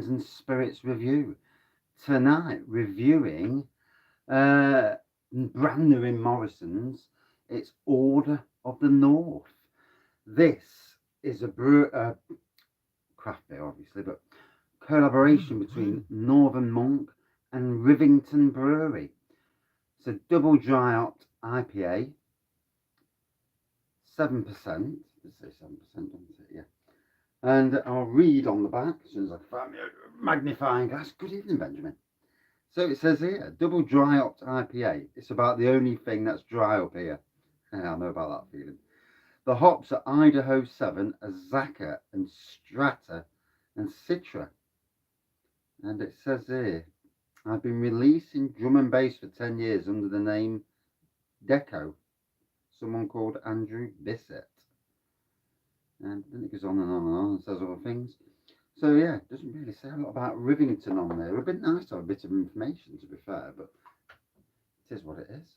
Wines and Spirits review. Tonight, reviewing brand new in Morrisons. It's Order of the North. This is a craft beer, obviously, but collaboration between Northern Monk and Rivington Brewery. It's a double dry hopped IPA, 7%. Let's say 7%, doesn't it? Yeah. And I'll read on the back as soon as I find my magnifying glass. Good evening, Benjamin. So it says here, double dry hopped IPA. It's about the only thing that's dry up here. I know about that feeling. The hops are Idaho 7, Azaka and Strata and Citra. And it says here, I've been releasing drum and bass for 10 years under the name Deco. Someone called Andrew Bissett. And then it goes on and on and on and says other things. So yeah, it doesn't really say a lot about Rivington on there. It would have been nice to have a bit of information, to be fair, but it is what it is.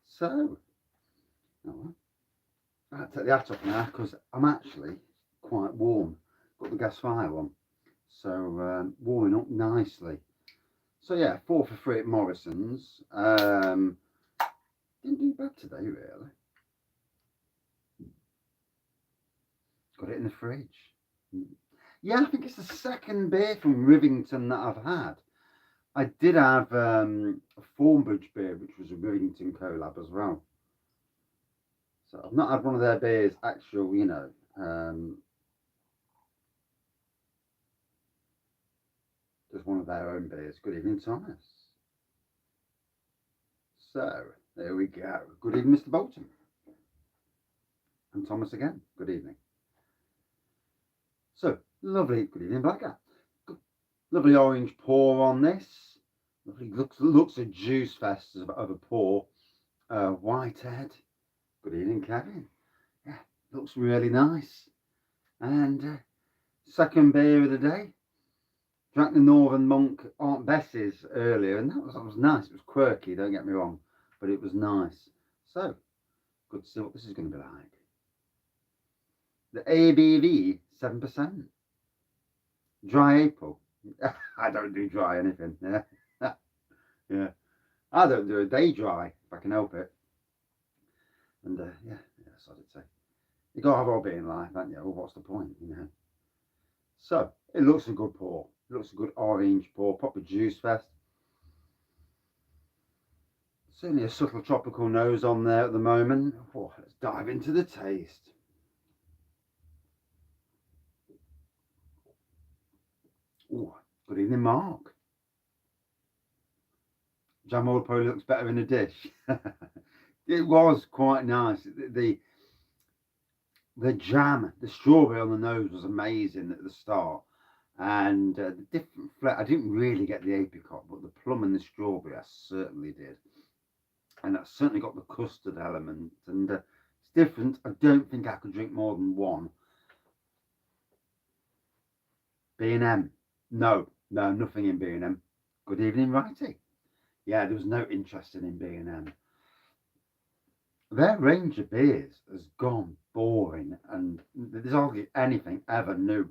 So, oh well. I'll take the hat off now because I'm actually quite warm. Got the gas fire on, so warming up nicely. So yeah, 4 for 3 at Morrisons. Didn't do bad today, really. Got it in the fridge. Yeah, I think it's the second beer from Rivington that I've had. I did have a Thornbridge beer, which was a Rivington collab as well. So I've not had one of their beers, actual, you know, just one of their own beers. Good evening, Thomas. So, there we go. Good evening, Mr. Bolton. And Thomas again. Good evening. So, lovely. Good evening, Blacker. Lovely orange pour on this. Lovely looks a juice fest of a pour. Whitehead. Good evening, Kevin. Yeah, looks really nice. And second beer of the day. Drank the Northern Monk Aunt Bessie's earlier, and that was nice. It was quirky, don't get me wrong, but it was nice. So, good to see what this is going to be like. The ABV, 7%. Dry April. I don't do dry anything. Yeah. Yeah. I don't do a day dry if I can help it. And yeah, that's what I'd say. You got to have a hobby in life, haven't you? Well, what's the point, you know? So, it looks a good pour. It looks a good orange pour, proper juice fest. Certainly a subtle tropical nose on there at the moment. Oh, let's dive into the taste. Oh, good evening, Mark. Jam oil probably looks better in a dish. It was quite nice. The jam, the strawberry on the nose was amazing at the start. And the different flavor, I didn't really get the apricot, but the plum and the strawberry I certainly did. And that certainly got the custard element. And it's different. I don't think I could drink more than one. B&M. No, nothing in B&M. Good evening, Righty. Yeah, there was no interest in B&M. Their range of beers has gone boring, and there's hardly anything ever new.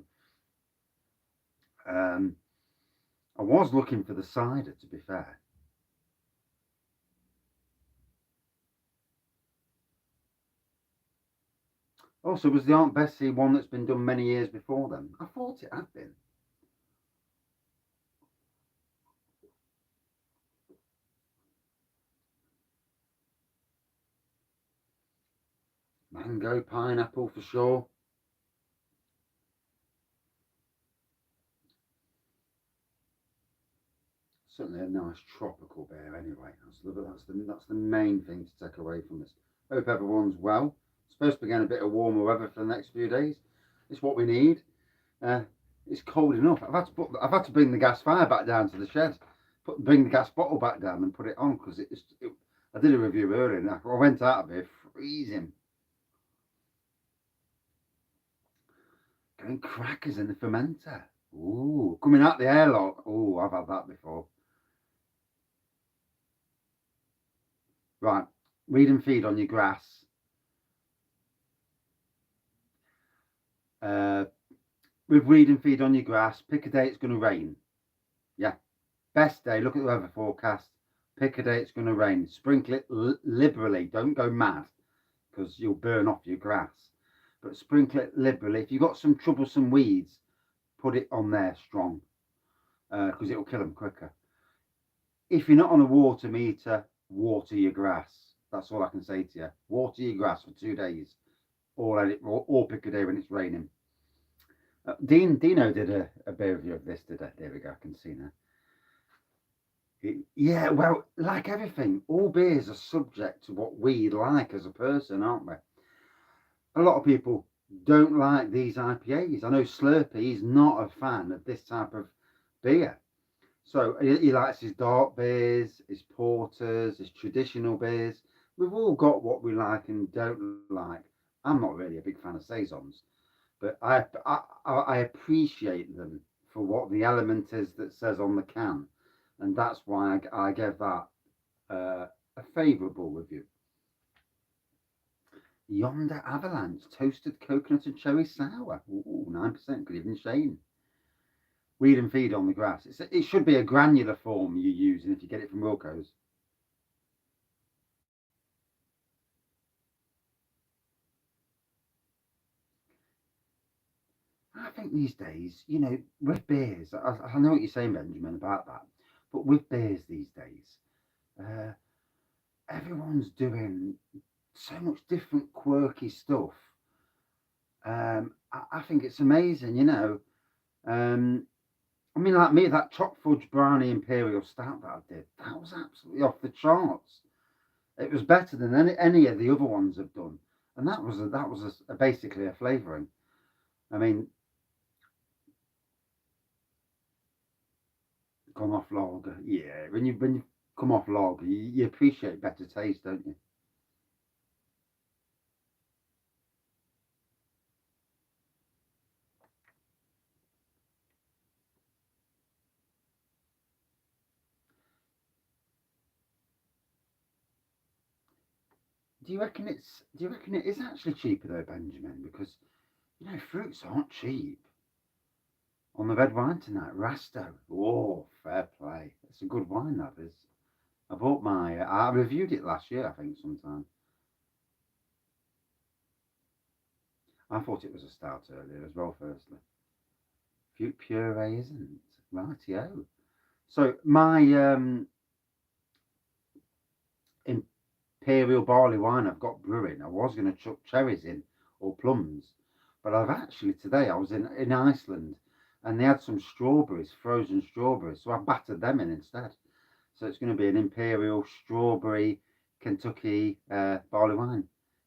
I was looking for the cider, to be fair. Also, was the Aunt Bessie one that's been done many years before them? I thought it had been. Mango, pineapple for sure. Certainly a nice tropical beer anyway. That's the main thing to take away from this. Hope everyone's well. It's supposed to be getting a bit of warmer weather for the next few days. It's what we need. It's cold enough. I've had to bring the gas fire back down to the shed. Bring the gas bottle back down and put it on because I did a review earlier and I went out of here freezing. Going crackers in the fermenter. Ooh, coming out the airlock. Ooh, I've had that before. Right, read and feed on your grass. with weed and feed on your grass, pick a day it's going to rain. Yeah, best day, look at the weather forecast, pick a day it's going to rain. Sprinkle it liberally, don't go mad because you'll burn off your grass. But sprinkle it liberally. If you've got some troublesome weeds, put it on there strong because it'll kill them quicker. If you're not on a water meter, water your grass. That's all I can say to you. Water your grass for 2 days, or let it, or pick a day when it's raining. Dino did a beer review of this today. There we go. I can see now. Yeah, well, like everything, all beers are subject to what we like as a person, aren't we? A lot of people don't like these IPAs. I know Slurpee is not a fan of this type of beer. So he likes his dark beers, his porters, his traditional beers. We've all got what we like and don't like. I'm not really a big fan of saisons, but I appreciate them for what the element is that says on the can, and that's why I gave that a favourable review. Yonder Avalanche toasted coconut and cherry sour. Ooh, 9%. Good evening, Shane. Weed and feed on the grass. It should be a granular form you're using if you get it from Wilco's. I think these days, with beers, I know what you're saying, Benjamin, about that, but with beers these days, uh, everyone's doing so much different quirky stuff. I think it's amazing. I mean, like me, that choc fudge brownie imperial stout that I did, that was absolutely off the charts. It was better than any of the other ones I've done, and that was basically a flavouring. I mean, come off log, yeah. When you come off log, you appreciate better taste, don't you? Do you reckon it is actually cheaper though, Benjamin? Because fruits aren't cheap. On the red wine tonight, Rasto. Oh, fair play. It's a good wine, that is. I reviewed it last year, I think, sometime. I thought it was a stout earlier as well, firstly. Fruit puree isn't. Rightio. So, my imperial barley wine I've got brewing, I was going to chuck cherries in or plums, but today I was in Iceland and they had some strawberries, frozen strawberries, so I battered them in instead. So it's going to be an imperial strawberry Kentucky barley wine.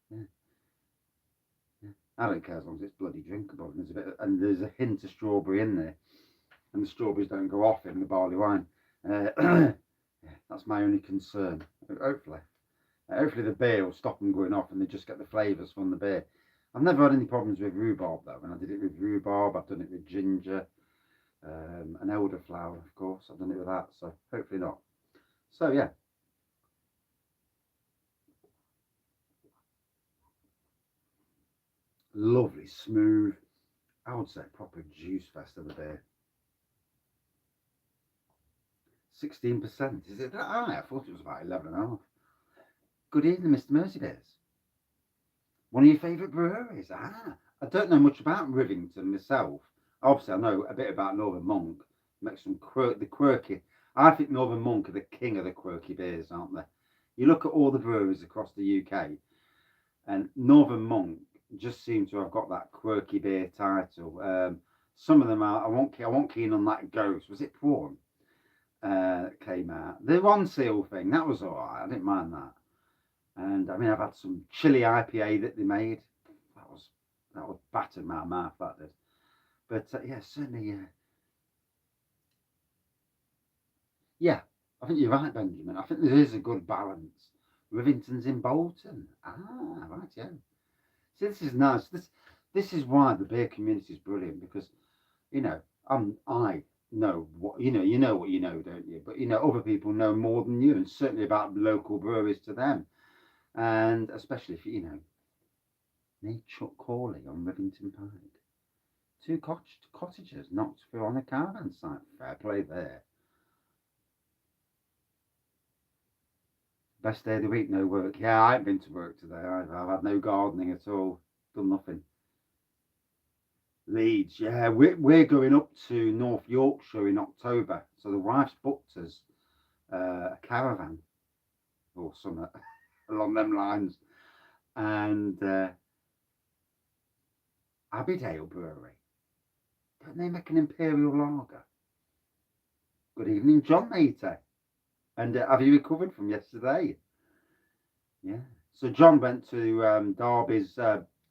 Yeah, yeah. I don't care as long as it's bloody drinkable and there's a hint of strawberry in there, and the strawberries don't go off in the barley wine. Yeah, that's my only concern. Hopefully the beer will stop them going off and they just get the flavours from the beer. I've never had any problems with rhubarb though. When I did it with rhubarb, I've done it with ginger, and elderflower, of course. I've done it with that, so hopefully not. So yeah, lovely, smooth. I would say proper juice fest of the beer. 16%. Is it that high? I thought it was about 11.5. Good evening, Mr. Mercybeers. One of your favourite breweries? I don't know much about Rivington myself. Obviously, I know a bit about Northern Monk. Make some the quirky. I think Northern Monk are the king of the quirky beers, aren't they? You look at all the breweries across the UK, and Northern Monk just seem to have got that quirky beer title. Some of them are. I want keen on that Ghost. Was it Prawn? Came out. The one seal thing that was all right. I didn't mind that. And I mean, I've had some chili IPA that they made. That was that was battered my mouth. That did. But yeah, certainly. Yeah, I think you're right, Benjamin. I think there is a good balance. Rivington's in Bolton. Right, yeah. See, this is nice. This is why the beer community is brilliant because you know I know what you know what you know, don't you? But other people know more than you, and certainly about local breweries to them, and especially if need Chuck Corley on Rivington Pike. 2 cottages knocked through on a caravan site. Fair play there. Best day of the week, no work. Yeah, I haven't been to work today either. I've had no gardening at all. Done nothing. Leeds, yeah. We're going up to North Yorkshire in October. So the wife's booked us a caravan or something along them lines. And Abbeydale Brewery. Don't they make an imperial lager? Good evening, John Mater. And have you recovered from yesterday? Yeah. So John went to Derby's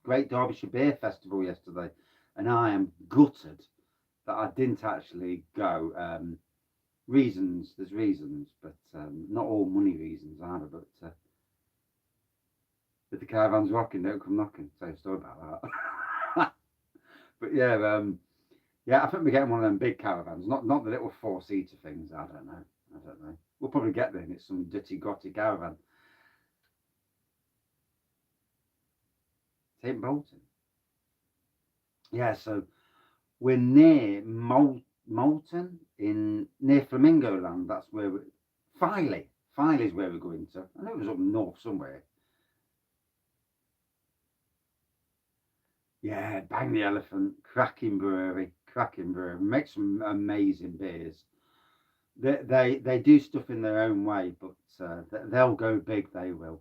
Great Derbyshire Beer Festival yesterday, and I am gutted that I didn't actually go. Reasons, there's reasons, but not all money reasons either. But if the caravan's rocking, don't come knocking. Same story about that. But yeah, yeah, I think we're getting one of them big caravans, not the little 4-seater things. I don't know. We'll probably get there and it's some dirty, grotty caravan. St. Bolton. Yeah, so we're near Moulton in near Flamingo Land. That's where Filey. Filey's where we're going to. I know it was up north somewhere. Yeah, Bang the Elephant, cracking brewery. Make some amazing beers. They do stuff in their own way, but they'll go big. They will,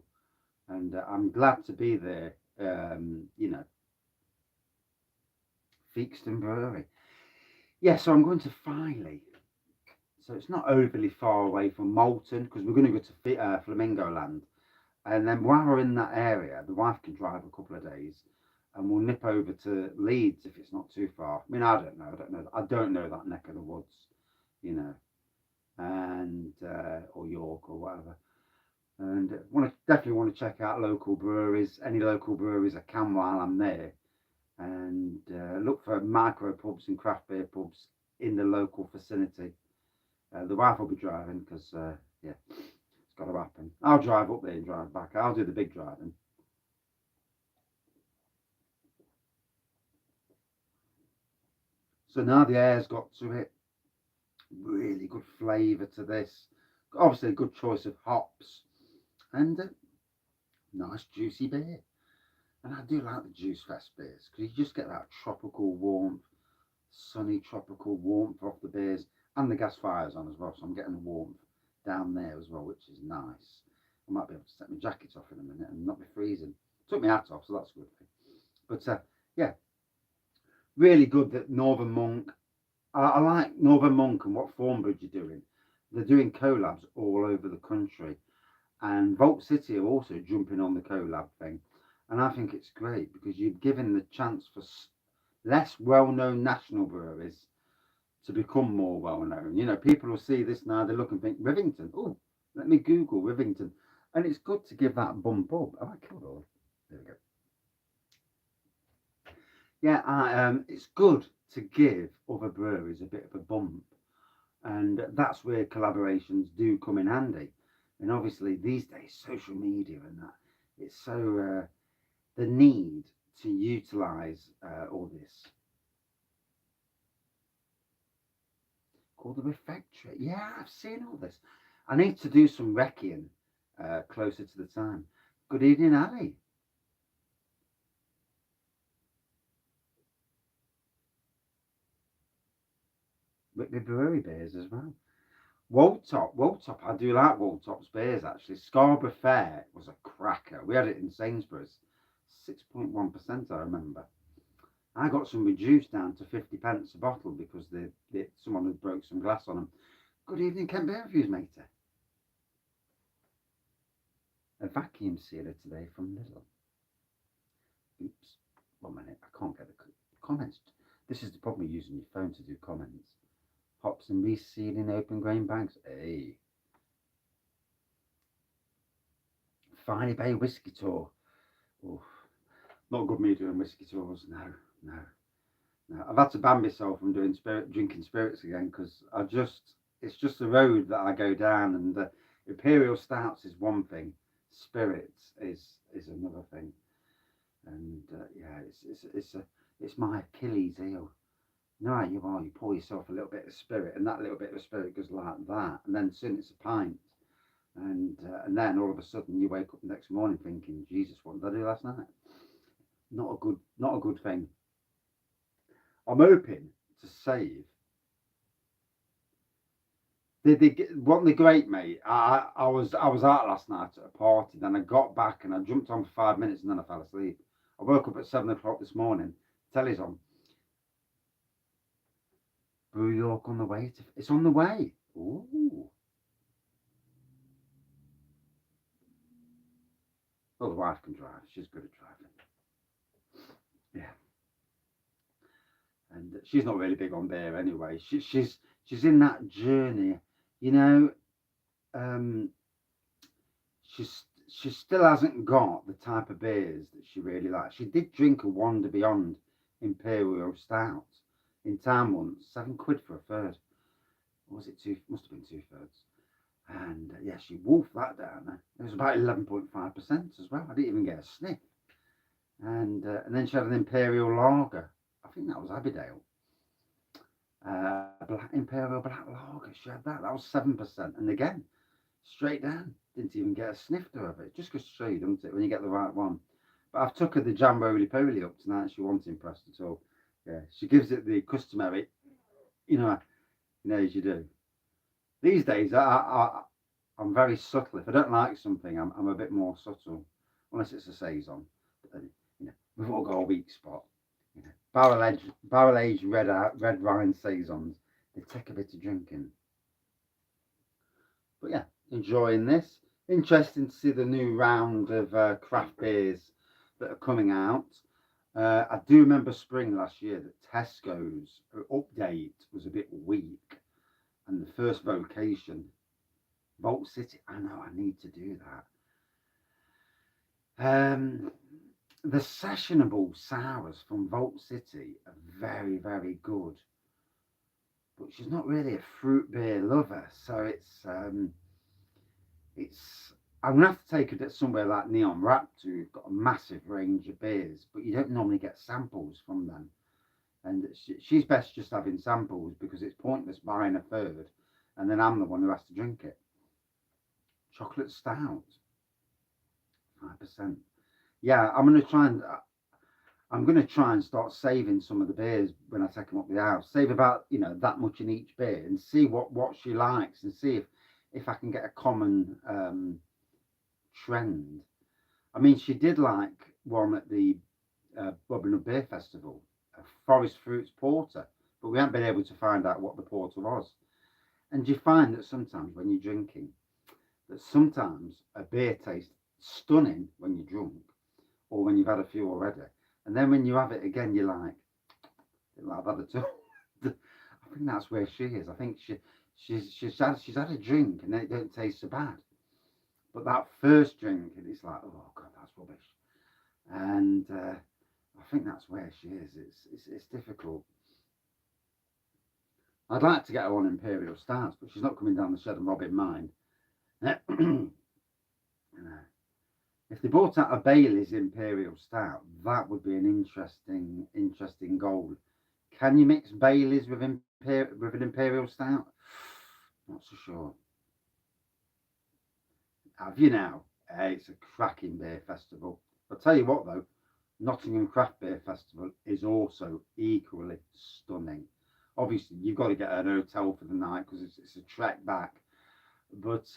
and I'm glad to be there. You know, Feakston Brewery. Yeah, so I'm going to Filey. So it's not overly far away from Moulton because we're going to go to Flamingo Land. And then while we're in that area, the wife can drive a couple of days and we'll nip over to Leeds if it's not too far. I mean, I don't know. I don't know that neck of the woods, you know, and or York or whatever. And definitely want to check out local breweries, any local breweries I can while I'm there, and look for micro pubs and craft beer pubs in the local vicinity. The wife will be driving because, yeah, it's got to happen. I'll drive up there and drive back. I'll do the big driving. So now the air's got to it. Really good flavour to this. Obviously, a good choice of hops. And nice juicy beer. And I do like the Juice Fest beers because you just get that tropical warmth, sunny tropical warmth off the beers, and the gas fires on as well. So I'm getting the warmth down there as well, which is nice. I might be able to take my jacket off in a minute and not be freezing. Took my hat off, so that's a good thing. But yeah, really good that Northern Monk. I like Northern Monk and what Thornbridge are doing. They're doing collabs all over the country, and Vault City are also jumping on the collab thing. And I think it's great because you're giving the chance for less well-known national breweries to become more well-known. You know, people will see this now, they look and think, Rivington, oh, let me Google Rivington. And it's good to give that bump up. Oh, I killed all. There we go. Yeah, it's good to give other breweries a bit of a bump. And that's where collaborations do come in handy. And obviously these days, social media and that, it's so the need to utilise all this. Called the refectory. Yeah, I've seen all this. I need to do some recceing closer to the time. Good evening, Ali. Whitby Brewery beers as well. Woldtop. I do like Woldtop's beers actually. Scarborough Fair was a cracker. We had it in Sainsbury's. 6.1%, I remember. I got some reduced down to 50 pence a bottle because someone had broke some glass on them. Good evening, Kent Beer Reviews, matey. A vacuum sealer today from Lidl. Oops. 1 minute. I can't get the comments. This is the problem with using your phone to do comments. Hops and resealing open grain bags. Hey. Finey Bay Whiskey Tour. Oof. Not good me doing whiskey tours. No. I've had to ban myself from drinking spirits again because it's just the road that I go down, and imperial stouts is one thing, spirits is another thing, and yeah, it's my Achilles heel. No, you are. You pour yourself a little bit of spirit, and that little bit of spirit goes like that, and then soon it's a pint, and then all of a sudden you wake up the next morning thinking, Jesus, what did I do last night? Not a good thing. I'm hoping to save. Wasn't the great, mate? I was out last night at a party, then I got back and I jumped on for 5 minutes and then I fell asleep. I woke up at 7 o'clock this morning. Telly's on. Brew York on the way. It's on the way. Ooh. Well, the wife can drive. She's good at driving. Yeah, and she's not really big on beer anyway. She's in that journey, you know. Um, she still hasn't got the type of beers that she really likes. She did drink a Wander Beyond Imperial Stout in town once, £7 for a third. Or was it two? Must have been 2/3. And yeah, she wolfed that down. It was about 11.5% as well. I didn't even get a sniff. And then she had an Imperial Lager. I think that was Abbeydale. Imperial Black Lager. She had that. That was 7%. And again, straight down. Didn't even get a snifter of it. It just goes to show you, doesn't it, when you get the right one. But I've took her the Jam Roly Poly up tonight. She wasn't impressed at all. Yeah, she gives it the customary, you know, as you do. These days, I'm very subtle. If I don't like something, I'm a bit more subtle, unless it's a saison. But then, we've all got a weak spot. Barrel aged red wine saisons. They take a bit of drinking. But yeah, enjoying this. Interesting to see the new round of craft beers that are coming out. I do remember spring last year that Tesco's update was a bit weak, and the first vocation, Vault City. I know I need to do that. The sessionable sours from Vault City are very, very good, but she's not really a fruit beer lover, so it's. I'm gonna have to take her to somewhere like Neon Raptor, who've got a massive range of beers, but you don't normally get samples from them. And she's best just having samples because it's pointless buying a third, and then I'm the one who has to drink it. Chocolate stout, 5%. Yeah, I'm gonna try and start saving some of the beers when I take them up the house. Save about that much in each beer, and see what she likes, and see if I can get a common trend. I mean, she did like one at the Bubbling Up Beer Festival, a Forest Fruits Porter, but we haven't been able to find out what the porter was. And you find that sometimes when you're drinking, that sometimes a beer tastes stunning when you're drunk, or when you've had a few already, and then when you have it again, you're like, I didn't like that at all. I think that's where she is. I think she's had a drink and then it don't taste so bad. But that first drink, and it's like, oh god, that's rubbish. And I think that's where she is. It's difficult. I'd like to get her on Imperial Stars, but she's not coming down the shed and robbing mine. If they brought out a Bailey's Imperial Stout, that would be an interesting goal. Can you mix Bailey's with an Imperial Stout? Not so sure. Have you now? It's a cracking beer festival. I'll tell you what though, Nottingham Craft Beer Festival is also equally stunning. Obviously, you've got to get an hotel for the night because it's a trek back. But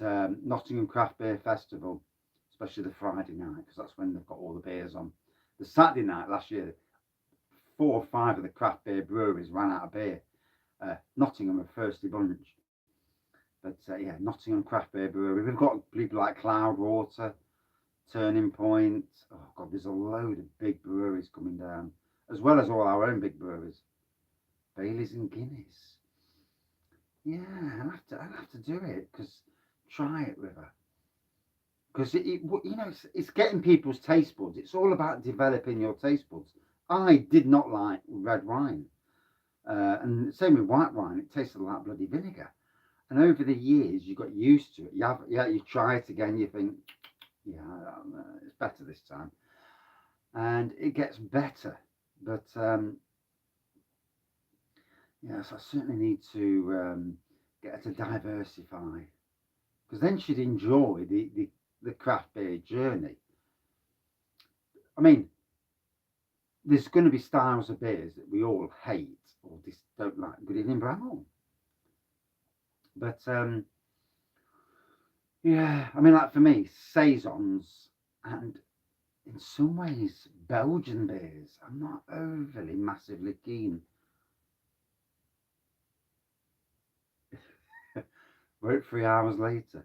Nottingham Craft Beer Festival, especially the Friday night, because that's when they've got all the beers on. The Saturday night last year, 4 or 5 of the craft beer breweries ran out of beer. Nottingham were Thirsty Bunch. But yeah, Nottingham Craft Beer Brewery. We've got people like Cloudwater, Turning Point. Oh god, there's a load of big breweries coming down, as well as all our own big breweries. Baileys and Guinness. Yeah, I'll have to do it try it with her. Because it's getting people's taste buds. It's all about developing your taste buds. I did not like red wine, and same with white wine. It tasted like bloody vinegar. And over the years, you got used to it. You try it again. You think, yeah, it's better this time, and it gets better. But Yes, I certainly need to get her to diversify, because then she'd enjoy the craft beer journey. I mean, there's going to be styles of beers that we all hate or just don't like. Good evening, Bramall. But yeah, I mean, like for me, saisons and in some ways Belgian beers, I'm not overly massively keen. About 3 hours later,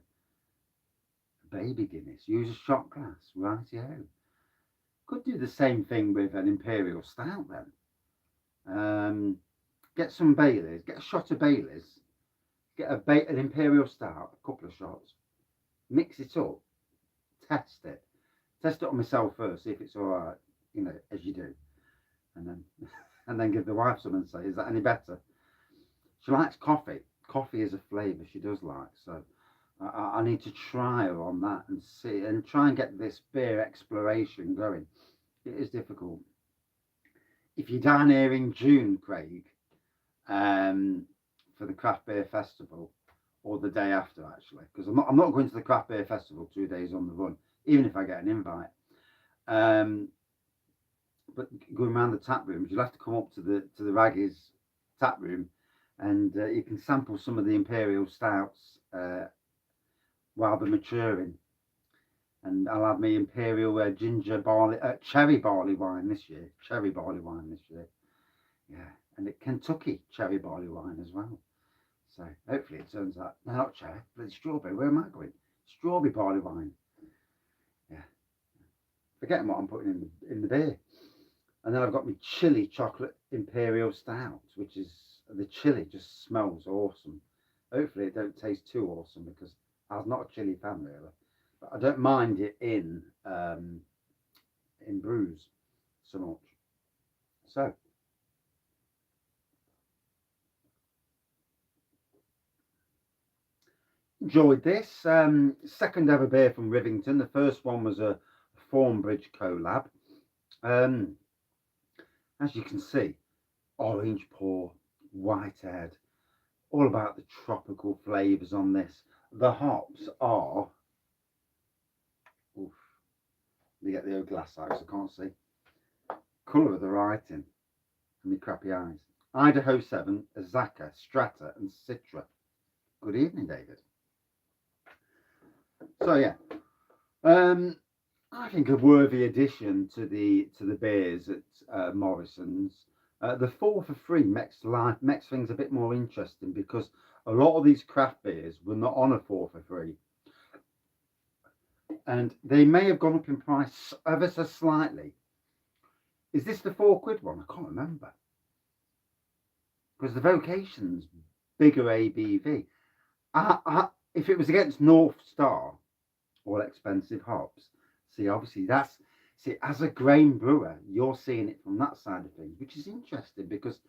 baby Guinness, use a shot glass, rightio. Could do the same thing with an imperial stout then. Get some Baileys, get a shot of Baileys, get an imperial stout, a couple of shots, mix it up, test it. Test it on myself first, see if it's all right, as you do. And then and then give the wife some and say, is that any better? She likes coffee. Coffee is a flavour she does like. So I need to try her on that and see and try and get this beer exploration going. It is difficult. If you're down here in June, Craig, for the craft beer festival, or the day after actually, because I'm not going to the craft beer festival 2 days on the run, even if I get an invite. But going around the tap rooms, you'll have to come up to the Wraggys tap room, and you can sample some of the imperial stouts while they're maturing. And I'll have my imperial cherry barley wine this year. Cherry barley wine this year. Yeah, and Kentucky cherry barley wine as well. So hopefully it turns out, no, not cherry, but it's strawberry. Where am I going? Strawberry barley wine. Yeah, forgetting what I'm putting in the beer. And then I've got my chili chocolate imperial stout, which is the chili just smells awesome. Hopefully it don't taste too awesome because I was not a chili fan really, but I don't mind it in brews so much. So enjoyed this second ever beer from Rivington. The first one was a Thornbridge collab. As you can see, orange pour, white head, all about the tropical flavours on this. The hops are, oof, let me get the old glass out so I can't see. Colour of the writing and my crappy eyes. Idaho 7, Azaka, Strata and Citra. Good evening, David. So yeah, I think a worthy addition to the beers at Morrisons. The 4 for 3 makes things a bit more interesting because a lot of these craft beers were not on a 4 for 3, and they may have gone up in price ever so slightly. Is this the £4 one? I can't remember, because the Vocation's bigger ABV. If it was against North Star, all expensive hops, obviously as a grain brewer, you're seeing it from that side of things, which is interesting because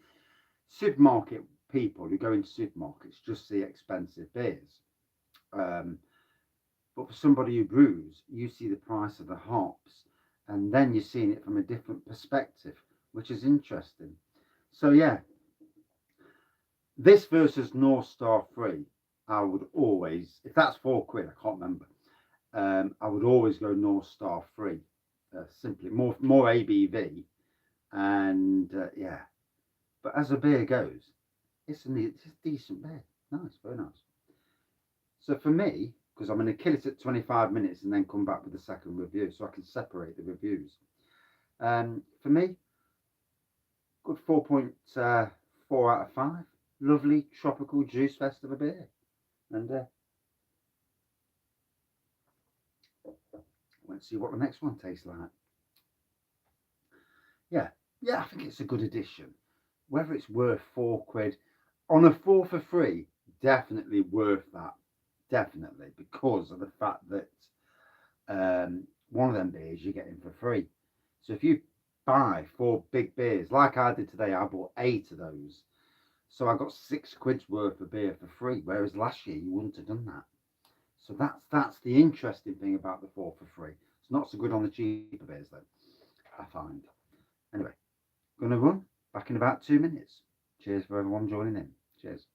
supermarket people who go into supermarkets just see expensive beers. But for somebody who brews, you see the price of the hops, and then you're seeing it from a different perspective, which is interesting. So yeah, this versus North Star 3, I would always, if that's £4, I can't remember. I would always go North Star 3. Simply more ABV, and yeah. But as a beer goes, it's a decent beer. Nice, very nice. So for me, because I'm going to kill it at 25 minutes and then come back with the second review, so I can separate the reviews. For me, good 4.4 out of 5. Lovely tropical juice fest of a beer, and let's see what the next one tastes like. Yeah, I think it's a good addition. Whether it's worth £4 on a 4 for 3, definitely worth that. Definitely, because of the fact that one of them beers you're getting for free. So if you buy 4 big beers, like I did today, I bought 8 of those. So I got £6 worth of beer for free, whereas last year you wouldn't have done that. So that's the interesting thing about the 4 for 3. It's not so good on the cheaper beers though, I find. Anyway, gonna run back in about 2 minutes. Cheers for everyone joining in. Cheers.